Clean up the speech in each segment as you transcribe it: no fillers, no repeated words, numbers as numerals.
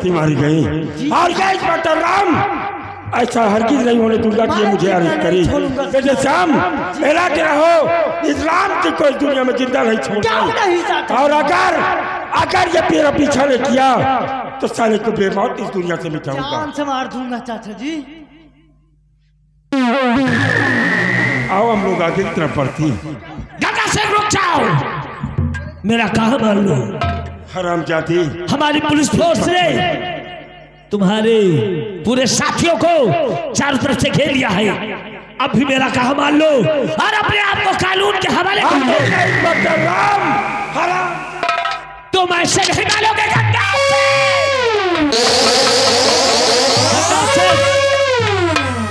साथी मारी गई और ये इंस्पेक्टर राम ऐसा हरगिज नहीं होने दूंगा कि ये मुझे अरेस्ट करी। बेटे श्याम मेरा क्या हो, इस्लाम की कोई दुनिया में जिंदा नहीं छोड़ता, और अगर ये मेरा पीछा नहीं किया तो साले को बेमौत इस दुनिया से मिटाऊंगा। जान से मार दूंगा चाचा जी। आओ हम लोग आगे की तरफ बढ़ती। गंगा से रुक जाओ, मेरा कहा मान लो। हरामजादी, हमारी पुलिस फोर्स ने तुम्हारे पूरे साथियों को चारों तरफ से घेर लिया है। अब भी मेरा कहा मान लो और अपने आप को कानून के हवाले कर दो। तुम ऐसे नहीं डालोगे गंगा से।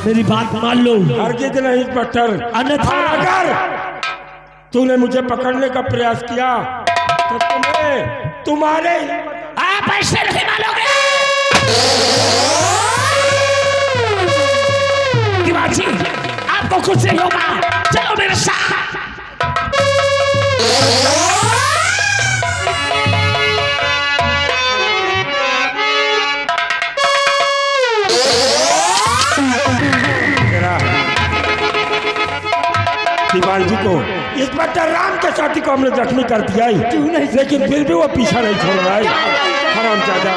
मेरी बात मान लो। हरगिज नहीं इंस्पेक्टर, अन्यथा अगर तूने मुझे पकड़ने का प्रयास किया तो तुम्हारे आप ऐसे नहीं मानोगे। दिवाजी आपको कुछ नहीं होगा, चलो मेरे साथ। दिवाजी को इंस्पेक्टर राम के साथी को हमने जख्मी कर दिया है, लेकिन फिर भी वो पीछा नहीं छोड़ रहा है। हरामजादा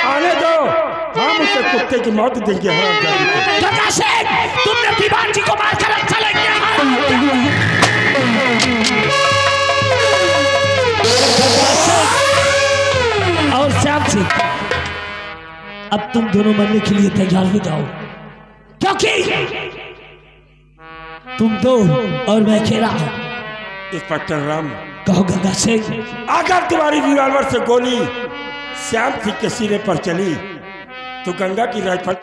आने दो, हम उसे कुत्ते की मौत देंगे। हरामजादी को तुमने दिवाजी को मारकर अच्छा लग गया। और श्याम सिंह अब तुम दोनों मरने के लिए तैयार हो जाओ, क्योंकि तुम दो और मैं अकेला हूं। इंस्पेक्टर राम कहो गंगा सिंह, अगर तुम्हारी रिवॉल्वर से गोली श्याम सिंह के सिरे पर चली तो गंगा की राइफल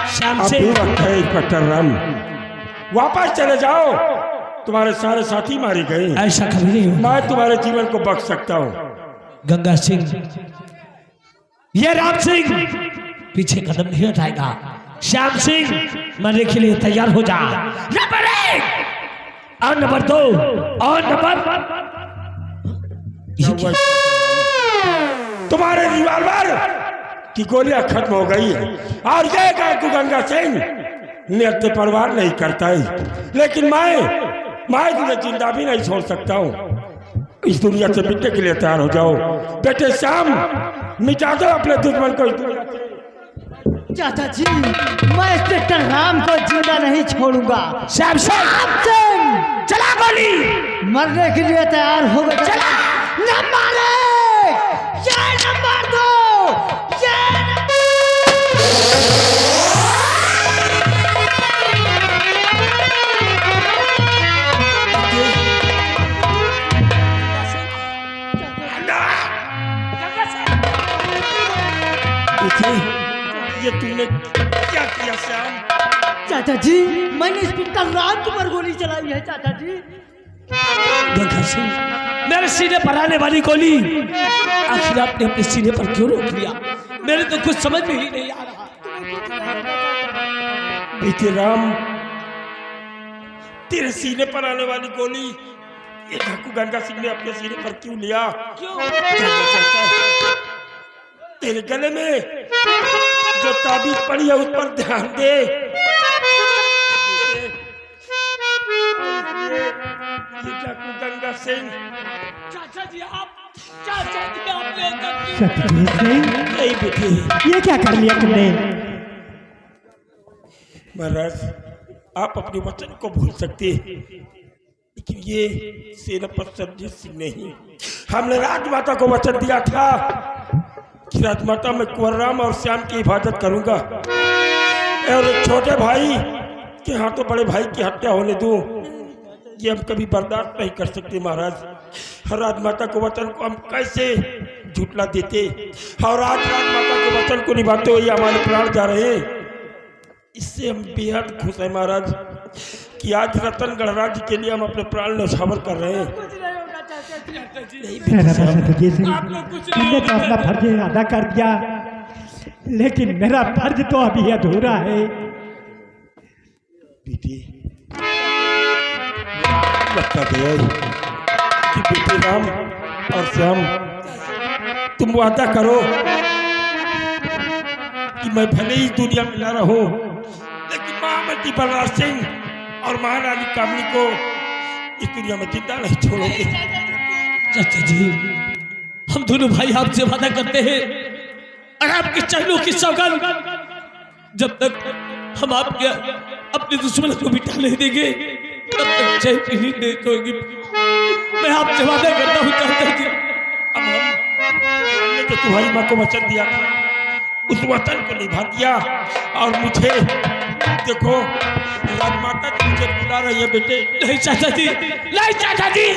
श्याम अब भी सिंह वक्त है। इंस्पेक्टर राम वापस चले जाओ, तुम्हारे सारे साथी मारे गए। ऐसा कभी नहीं होगा। मैं तुम्हारे जीवन को बख्श सकता हूँ। गंगा सिंह, ये राम सिंह पीछे कदम नहीं हटाएगा। श्याम सिंह मरने के लिए तैयार हो जा। नंबर 1 और नंबर 2 और नंबर तुम्हारे रिवॉल्वर की गोलियां खत्म हो गई है और ये गंगा सिंह नियत परवाह नहीं करता है, लेकिन मैं तुझे जिंदा भी नहीं छोड़ सकता हूँ। इस दुनिया से मिटने के लिए तैयार हो जाओ। बेटे श्याम मिटा दो अपने दुश्मन को इस दुनिया से। चाचा जी मैं इंस्पेक्टर राम को जिंदा नहीं छोड़ूंगा। श्याम सिंह चला गोली, मरने के लिए तैयार हो गए। चला। नंबर 1 ये नंबर 2 ये ये तुमने क्या किया श्याम? चाचा जी मैंने इंस्पेक्टर राम के ऊपर गोली चलाई है। चाचा जी गंगा सिंह, मेरे सीने पर आने वाली गोली आखिर आपने अपने सीने पर क्यों रोक लिया? मेरे तो कुछ समझ में ही नहीं आ रहा। बेटे राम, तेरे सीने पर आने वाली गोली ये ठाकुर गंगा सिंह ने अपने सीने पर क्यों लिया? क्यों? तेरे गले में जो ताबीज पड़ी है उस पर ध्यान दे। ये ठाकुर गंगा सिंह, चाचा जी आपने सतबीर सिंह, नहीं बेटे, ये क्या कर लिया तुमने? महाराज आप अपने वचन को भूल सकते हैं, लेकिन ये सेनापति सरजीत सिंह नहीं। हमने राजमाता को वचन दिया था कि राजमाता मैं कुंवर राम और श्याम की हिफाजत करूंगा और छोटे भाई के हाथों बड़े भाई की हत्या होने दूं। ये हम कभी बर्दाश्त नहीं कर सकते महाराज। हर राजमाता को वचन को हम कैसे झूठला देते, और आज राजमाता के वचन को निभाते हुए हमारे प्राण जा रहे हैं। इससे हम बेहद खुश हैं महाराज कि आज रतनगढ़ राज्य के लिए हम अपने प्राण न्यौछावर कर रहे हैं। सतबीर सिंह, तुमने तो अपना फर्ज अदा कर दिया, लेकिन मेरा फर्ज तो अभी अधूरा है। बेटी लगता गया कि बेटे राम और श्याम तुम वादा करो कि मैं भले ही दुनिया में न रहूं, लेकिन महामंत्री बलराज सिंह और महारानी कामनी को इस दुनिया में जिंदा नहीं छोड़ोगे। चाचा जी, हम दोनों भाई आपसे वादा करते हैं और आपके चरणों की सौगंध, जब तक हम आपके अपने दुश्मन को मिटा नहीं देंगे तब तक चैन की नींद नहीं सोएगी। मैं आपसे वादा करता हूँ चाचा जी। अब हमने तो तुम्हारी माँ को वचन दिया था, उस वचन को निभा दिया। और मुझे देखो, राजमाता तुझे बुला रही है बेटे। नहीं चाचा जी, नहीं चाचा जी,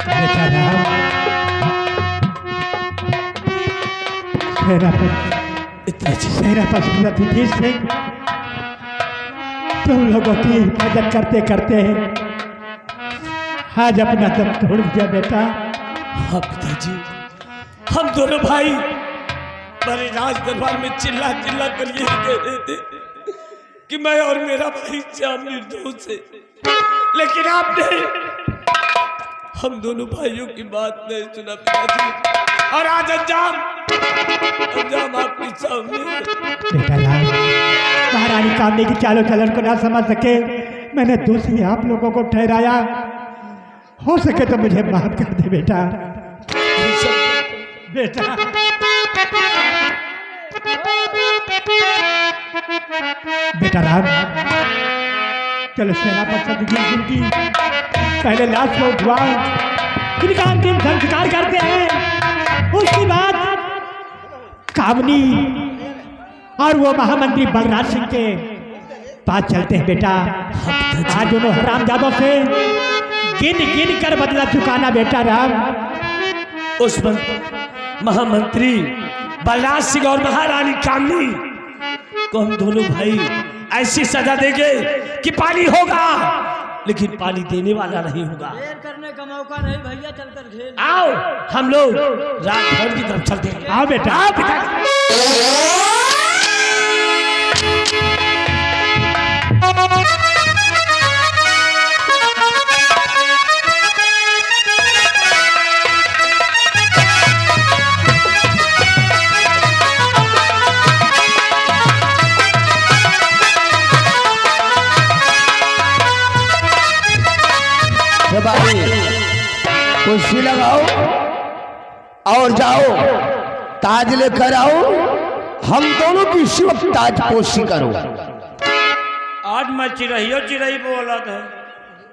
बेटा राम, सेनापति रघुवीर सिंह, तुम लोगों की हिफाजत करते करते आज अपना दम तोड़ दिया बेटा। हाँ पिताजी, हम दोनों भाई बड़े राज दरबार में चिल्ला चिल्ला कर ये कह रहे थे कि मैं और मेरा भाई श्याम निर्दोष है, लेकिन आपने हम दोनों भाइयों की बात नहीं सुना पिताजी, और आज अंजाम आपके सामने है। बेटा राम, महारानी कामनी की चालों चलन को ना समझ सके मैंने दोषी आप लोगों को ठहराया। हो सके तो मुझे माफ कर दे बेटा। बेटा बेटा राम, चलो सेनापति रघुवीर सिंह की पहले लाश को उठवाओ, इनका अंतिम संस्कार करते हैं। उसके बाद कामनी और वो महामंत्री बलराज सिंह के पास चलते हैं बेटा। आज दोनों हरामजादों से गिन गिन कर बदला चुकाना बेटा राम। उस महामंत्री बलराज सिंह और महारानी कामनी को हम दोनों भाई ऐसी सजा देंगे कि पानी होगा, लेकिन पानी देने वाला नहीं होगा। देर करने का मौका नहीं भैया, चलकर खेल। आओ हम लोग राजभवन की तरफ चलते हैं। आओ बेटा, आओ पिता। कुर्सी लगाओ और जाओ, ताज लेकर आओ, हम दोनों की शिव ताज पोशी करो। आज मैं चिरई बोला था।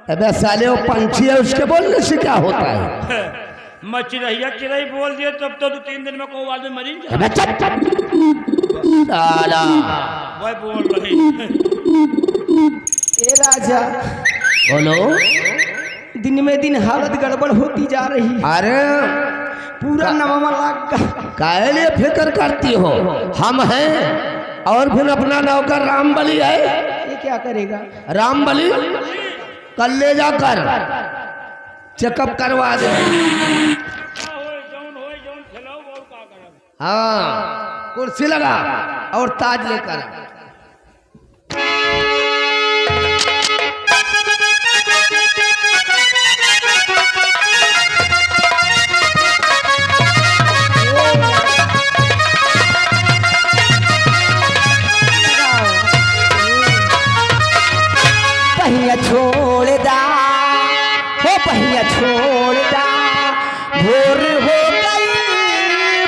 अबे साले वो पंछी है, उसके बोलने से क्या होता है? मैं चिरई बोल दिया तब तो 2-3 दिन में को आदमी मरी जाए। अबे चुप साला, वही बोल रही। ए राजा, बोलो। दिन में दिन हालत गड़बड़ होती जा रही है। अरे पूरा नवा लग काहे लिए फिक्र करती हो? हम हैं और फिर अपना नौकर रामबली है। ये क्या करेगा? रामबली कल ले जाकर चेकअप करवा दे। हाँ, कुर्सी लगा और ताज लेकर आ। पहिया छोड़ दा, हो पहिया छोड़ दा, भोर हो गई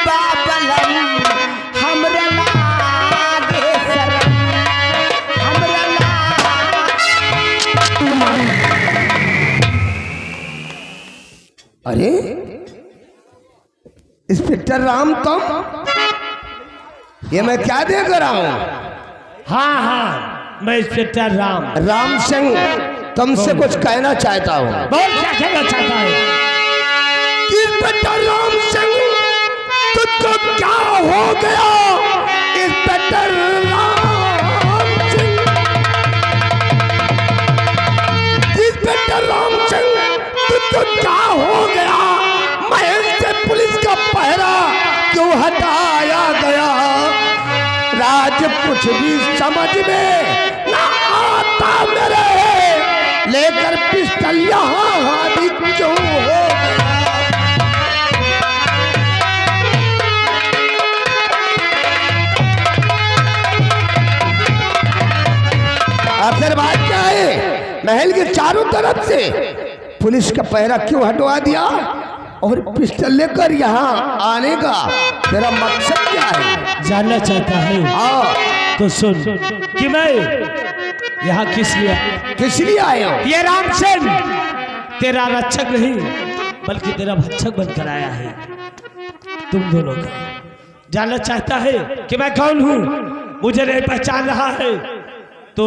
बाबलम, हमरा लागे शरम, हमरा अरे इंस्पेक्टर राम, तुम ये मैं क्या देख रहा हूँ? हाँ हाँ, मैं इंस्पेक्टर राम सिंह तुमसे कुछ कहना चाहता हूँ। बोल, क्या कहना चाहता है? इंस्पेक्टर राम सिंह, तुझको क्या हो गया? इंस्पेक्टर राम सिंह, इंस्पेक्टर राम सिंह, तुझको क्या हो गया? महल से पुलिस का पहरा क्यों हटाया गया, राज कुछ भी समझ में ना आता मेरे, लेकर पिस्टल यहाँ हाजिर क्यों हो गया। आखिर बात क्या है, महल के चारों तरफ से पुलिस का पहरा क्यों हटवा दिया और पिस्टल लेकर यहाँ आने का तेरा मकसद क्या है? जानना चाहता है? हाँ तो सुन कि मैं यहाँ किस लिए आए हो? ये रामसेन तेरा रक्षक नहीं बल्कि तेरा भक्षक बनकर आया है तुम दोनों का। जानना चाहता है कि मैं कौन हूँ? मुझे नहीं पहचान रहा है तो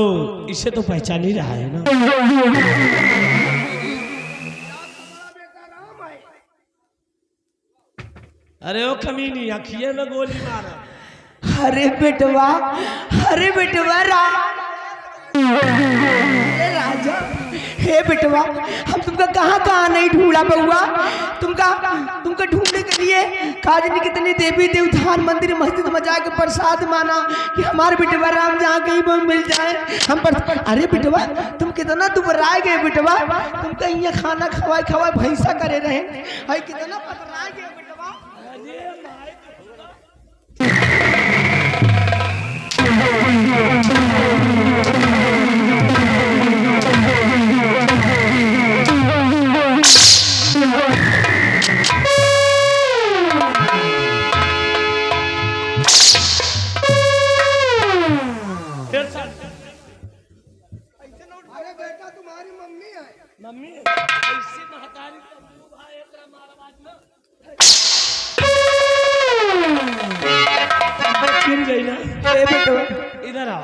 इसे तो पहचान ही रहा है ना। अरे ओ कमीनी, अखिए में गोली मारा। अरे बेटवा राजा, हे बेटवा, हम तुमका कहाँ नहीं ढूंढा बउआ। तुमका ढूंढने के लिए काजनी कितने देवी देवतान मंदिर मस्जिद में जाके प्रसाद माना कि हमारे बेटवा राम जहाँ कहीं वो मिल जाए हम पर। अरे बेटवा तुम कितना दुबराए गए बेटवा, तुमका यहाँ खाना खवाए भैंसा करे रहे, अरे कितना पकड़ाए गए बेटवा। मम्मी ऐसी महतारी गिर गई ना। ए बेटवा इधर आओ।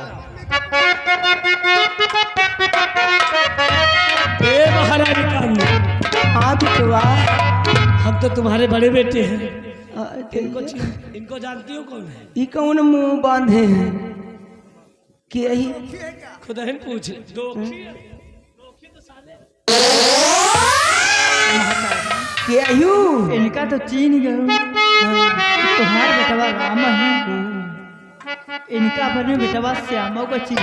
ए महारानी कामनी, हाँ बेटवा, हम तो तुम्हारे बड़े बेटे हैं। इनको इनको जानती हो कौन है? ये कौन मुंह बांधे हैं कि यही खुदा ही पूछ। दो केहू इनका तो चीन गए तुम्हारे बेटवा राम है, इनका अपने बेटवा श्यामो को चीन।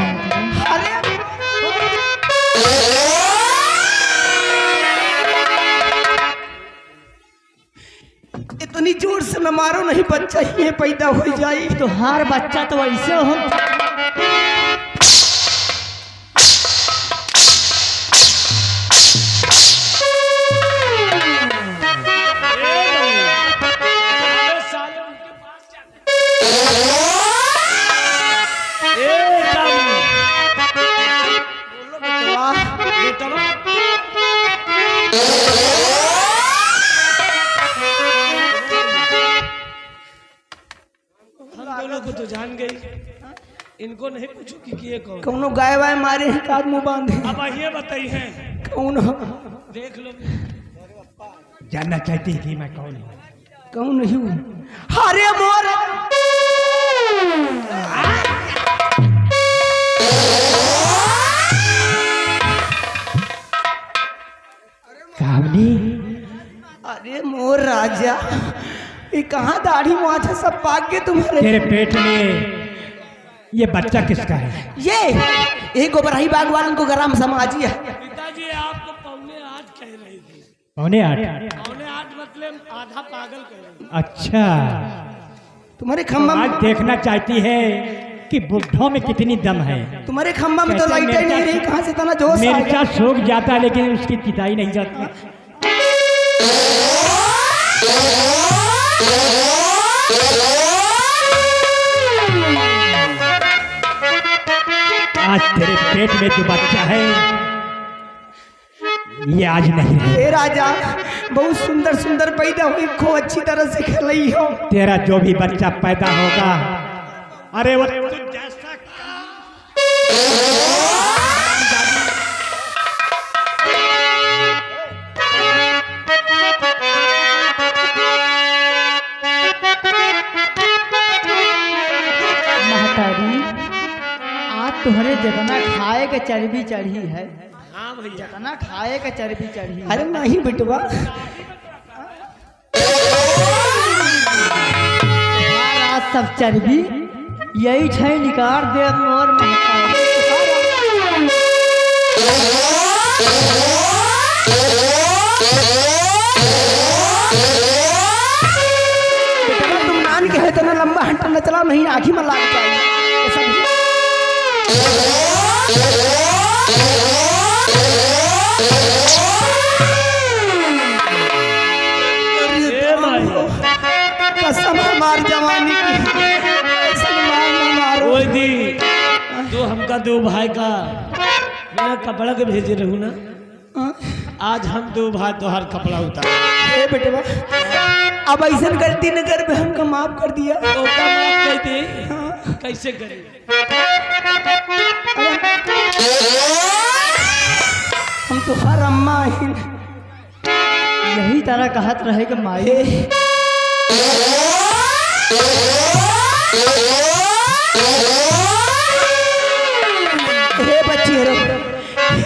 अरे इतनी जोर से न मारो, नहीं बच्चा ही पैदा हो जाए। तुम्हार बच्चा तो ऐसे हो। तो जान गई, इनको नहीं पूछो कि ये कौन। कौनो गाय वाय मारे हैं काद मुंह बांधे। अब ये बताइए हैं कौन हो? देख लो। जानना चाहती है कि मैं कौन हूँ? कौन हूँ? अरे मोर कामनी, अरे मोर राजा, ये कहाँ दाढ़ी मुआछा सब पाक गए तुम्हारे। तेरे पेट में ये बच्चा किसका है? ये गोबराही बाग वालन को गरम समाजी है। पिताजी आपको 7:45 कह रही थी। 7:45? 7:45 मतलब आधा पागल कह रही। अच्छा, तुम्हारे खम्बा में आज देखना चाहती है कि बुढ़ों में कितनी दम है। तुम्हारे खम्बा में तो लाइटें नहीं रही, कहाँ से इतना जोश आ मिर्चा गया? सूख जाता है लेकिन उसकी पिटाई नहीं जाती। आज तेरे पेट में जो बच्चा है ये आज नहीं है। ए राजा, बहुत सुंदर सुंदर पैदा हुई, खूब अच्छी तरह से खेलई हो। तेरा जो भी बच्चा पैदा होगा, अरे वो जैसा महतारी, आज तुम्हारे जितना खाए के चर्बी चढ़ी है, हाँ भैया, जितना खाए के चर्बी चढ़ी है, अरे नहीं बेटवा, सब चर्बी यही छै निकाल दे मोर बेटवा तुम नान के है तो ना लंबा हंटर न चला नहीं आँखी में लाग जाए ये सब कसम है मार जवानी की ऐसा मार न मारो ओए दी तू हमका दो भाई का मेरा कपड़ा के भेजे रहू ना आज हम दो भाई तोहार कपड़ा उतार ए बेटवा अब ऐसा गलती न कर बे हमका माफ कर दिया तो का माफ कर दे कैसे करे हम तो हर अम्मा ही यही तरह कहत रहे कि माई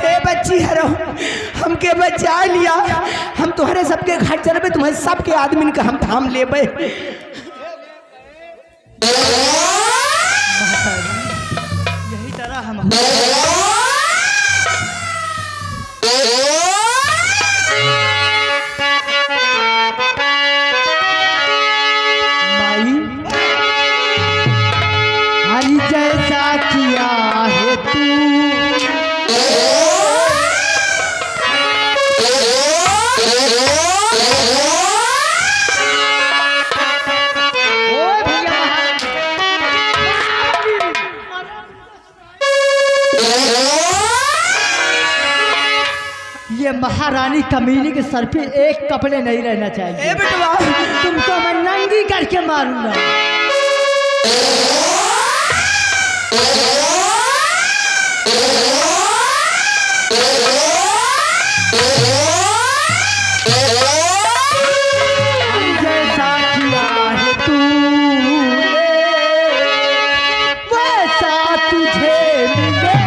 हे बच्ची हरो हमके बचा लिया हम तुम्हारे सबके घर चलबे तुम्हारे सबके आदमी का हम थाम लेबे यही तरह हम माई हरी जैसा किया है तू ये महारानी कमीनी के सर पे एक कपड़े नहीं रहना चाहिए ए बेटवा तुमको मैं नंगी करके मारूंगा जैसा किया है तूने वैसा तुझे मिलेगा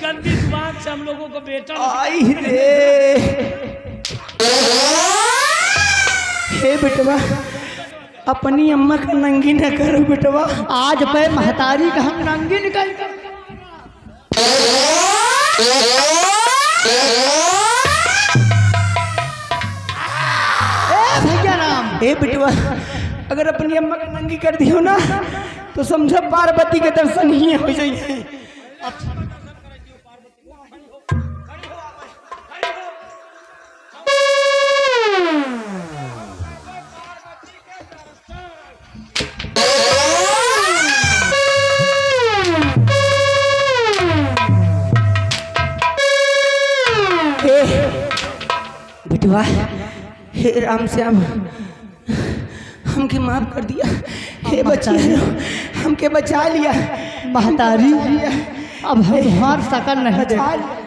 गंदी जुबान से हम लोगों को बेटा आई रे हे बेटवा अपनी अम्मा का नंगी न करो बेटवा। आज पे महतारी का हम नंगी निकल भैया राम। हे बेटवा अगर अपनी अम्मा का नंगी कर दियो ना तो समझो पार्वती के दर्शन ही हो जाइए। बेटवा हे राम श्याम हमके माफ कर दिया। हे बच्चा हमके बचा लिया महतारी अब हम हार सकल नहीं दे। बचा लिया।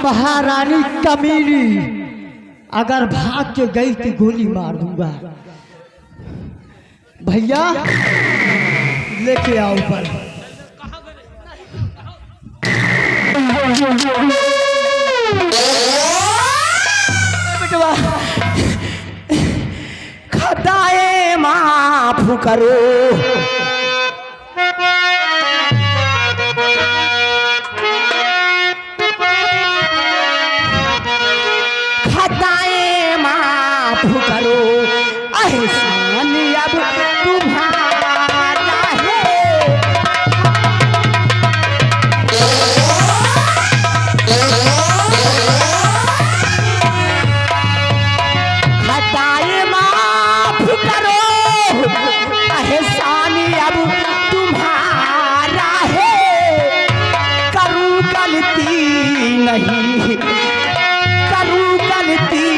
महारानी कमीनी अगर भाग के गई तो गोली मार दूंगा। भैया लेके आओ ऊपर। बेटवा खताए माफ करो खताए माफ करो एहसान अब तुम्हारा है। खताए माफ करो एहसान अब तुम्हारा है। करूं गलती नहीं करूं गलती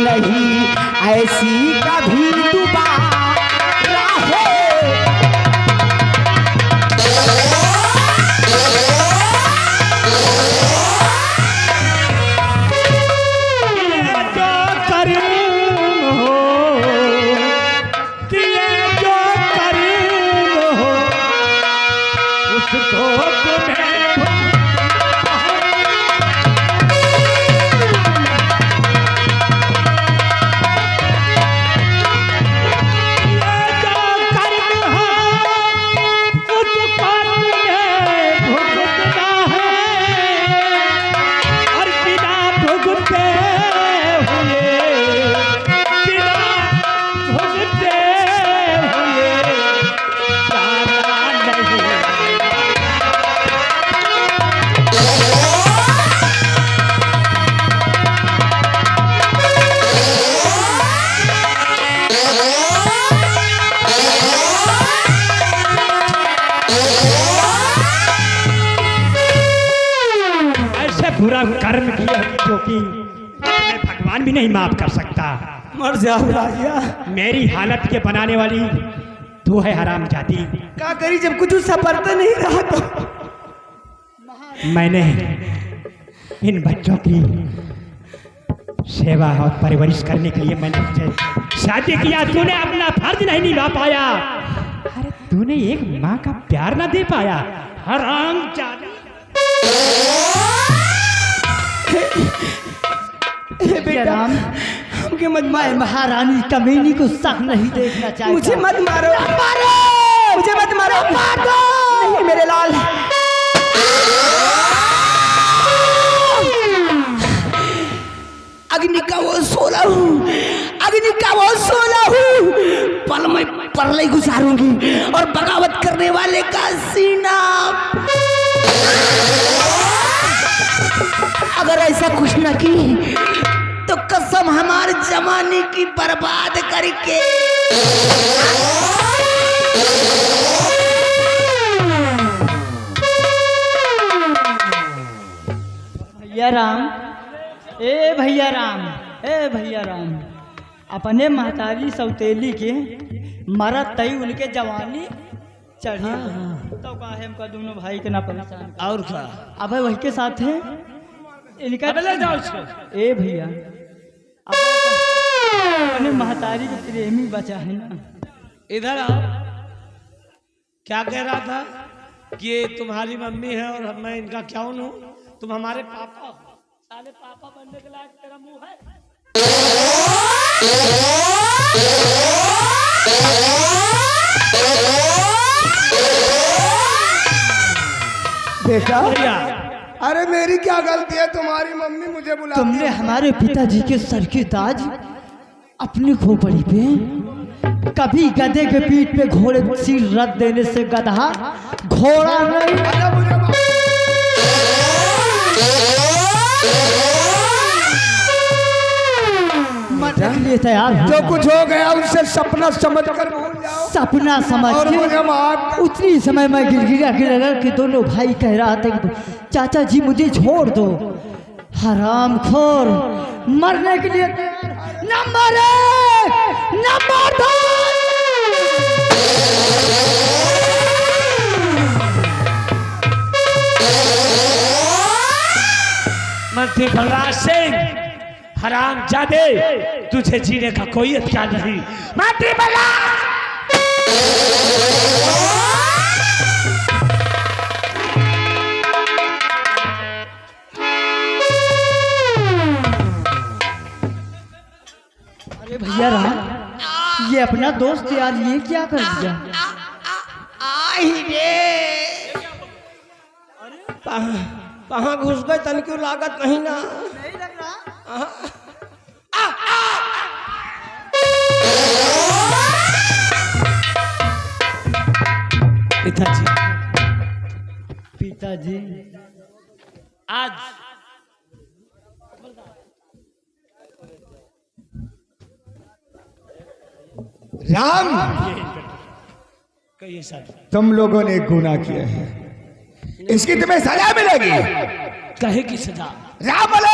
नहीं ऐसी कभी दोबारा है। जो करीम हो दिए जो करीम हो उसको तुम्हें बुरा कर्म किया जो कि मैं भगवान भी नहीं माफ कर सकता। मर जाओ राजा। मेरी हालत के बनाने वाली तू है हराम जाती। क्या करी जब कुछ सपरता नहीं रहा तो मैंने इन बच्चों की सेवा और परवरिश करने के लिए मैंने तुझे शादी किया। तूने अपना फर्ज नहीं निभा पाया। अरे तूने एक माँ का प्यार ना दे पाया। हराम जाती। बेटा राम हमके मत मारो। महारानी कमीनी को सख नहीं देखना चाहिए। मुझे मत मारो मुझे मत मारो नहीं मेरे लाल। अग्नि का वो 16 हूँ अग्नि का वो 16 हूँ। पल में परले गुजारूंगी और बगावत करने वाले का सीना। अगर ऐसा कुछ न की तो कसम हमारे जमाने की बर्बाद करके। भैया राम भैया राम भैया राम अपने महतारी सौतेली के मरत तई उनके जवानी चढ़ी तो काहे हमका दोनों भाई के ना परेशान और क्या अब वही के साथ है इनका अब ले जाओ इसको। ए भैया अपने महतारी के प्रेमी बचा है ना। इधर आओ। क्या कह रहा था कि ये तुम्हारी मम्मी है और मैं इनका क्या हूँ? तुम हमारे पापा हो। साले पापा बनने के लायक तेरा मुंह है? बेटा भैया अरे मेरी क्या गलती है? तुम्हारी मम्मी मुझे बुला तुमने हमारे पिताजी के सर के ताज अपनी खोपड़ी पे, कभी गधे के पीठ पे घोड़े सिर रख देने से गधा घोड़ा नहीं मरने के लिए तैयार हो। जो कुछ हो गया उससे सपना समझ कर भूल जाओ सपना समझ और के मुझे माफ। उतनी समय में गिड़गिड़ा के दोनों भाई कह रहा था कि चाचा जी मुझे छोड़ दो। हरामखोर मरने के लिए नंबर 1 नंबर 2। मंत्री बलराज सिंह, हराम जादे, तुझे जीने का कोई अधिकार नहीं। मंत्री बलराज अरे भैया राम, ये अपना दोस्त यार ये क्या कर दिया? कहाँ घुस गए? तन क्यों लागत नहीं ना। पिताजी, पिताजी आज राम कहिए सर। तुम लोगों ने गुनाह किया है, इसकी तुम्हें सजा मिलेगी। कहे की सजा? राम बोले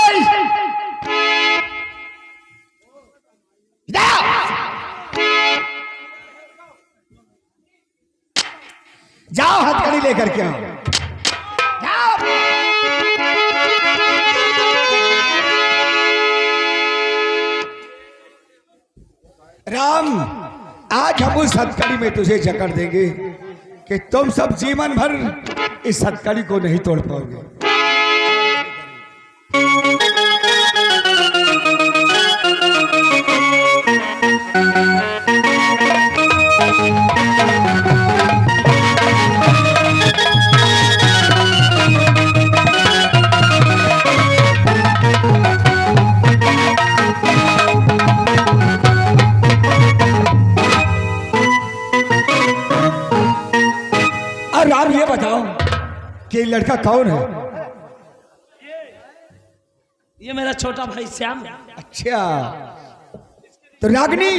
जाओ हथकड़ी लेकर के आओ। जाओ। राम आज हम उस हथकड़ी में तुझे जकड़ देंगे कि तुम सब जीवन भर इस हथकड़ी को नहीं तोड़ पाओगे। राम ये बताओ कि ये लड़का कौन है? ये मेरा छोटा भाई श्याम। अच्छा तो रागिनी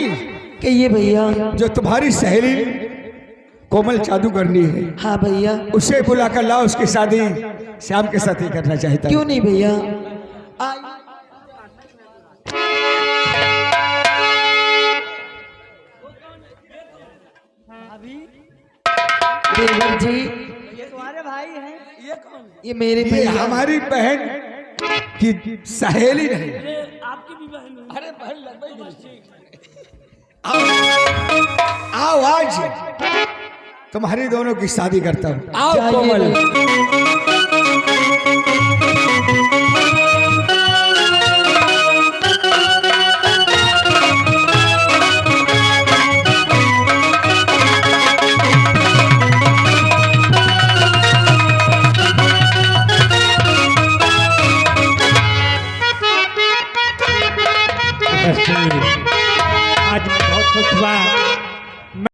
कि ये भैया। जो तुम्हारी सहेली कोमल जादूगरनी है, हाँ भैया। उसे बुला कर लाओ, उसकी शादी श्याम के साथ ही करना चाहता क्यों हूं। नहीं भैया? देवर जी ये तुम्हारे भाई हैं? ये कौन है? ये मेरे ये भैया। हमारी बहन की सहेली नहीं। ये आपकी भी बहन है? अरे बहन लग गई। आओ आज तुम्हारी दोनों की शादी करता हूँ। आओ जाइए कोमल। आज मैं बहुत खुश हुआ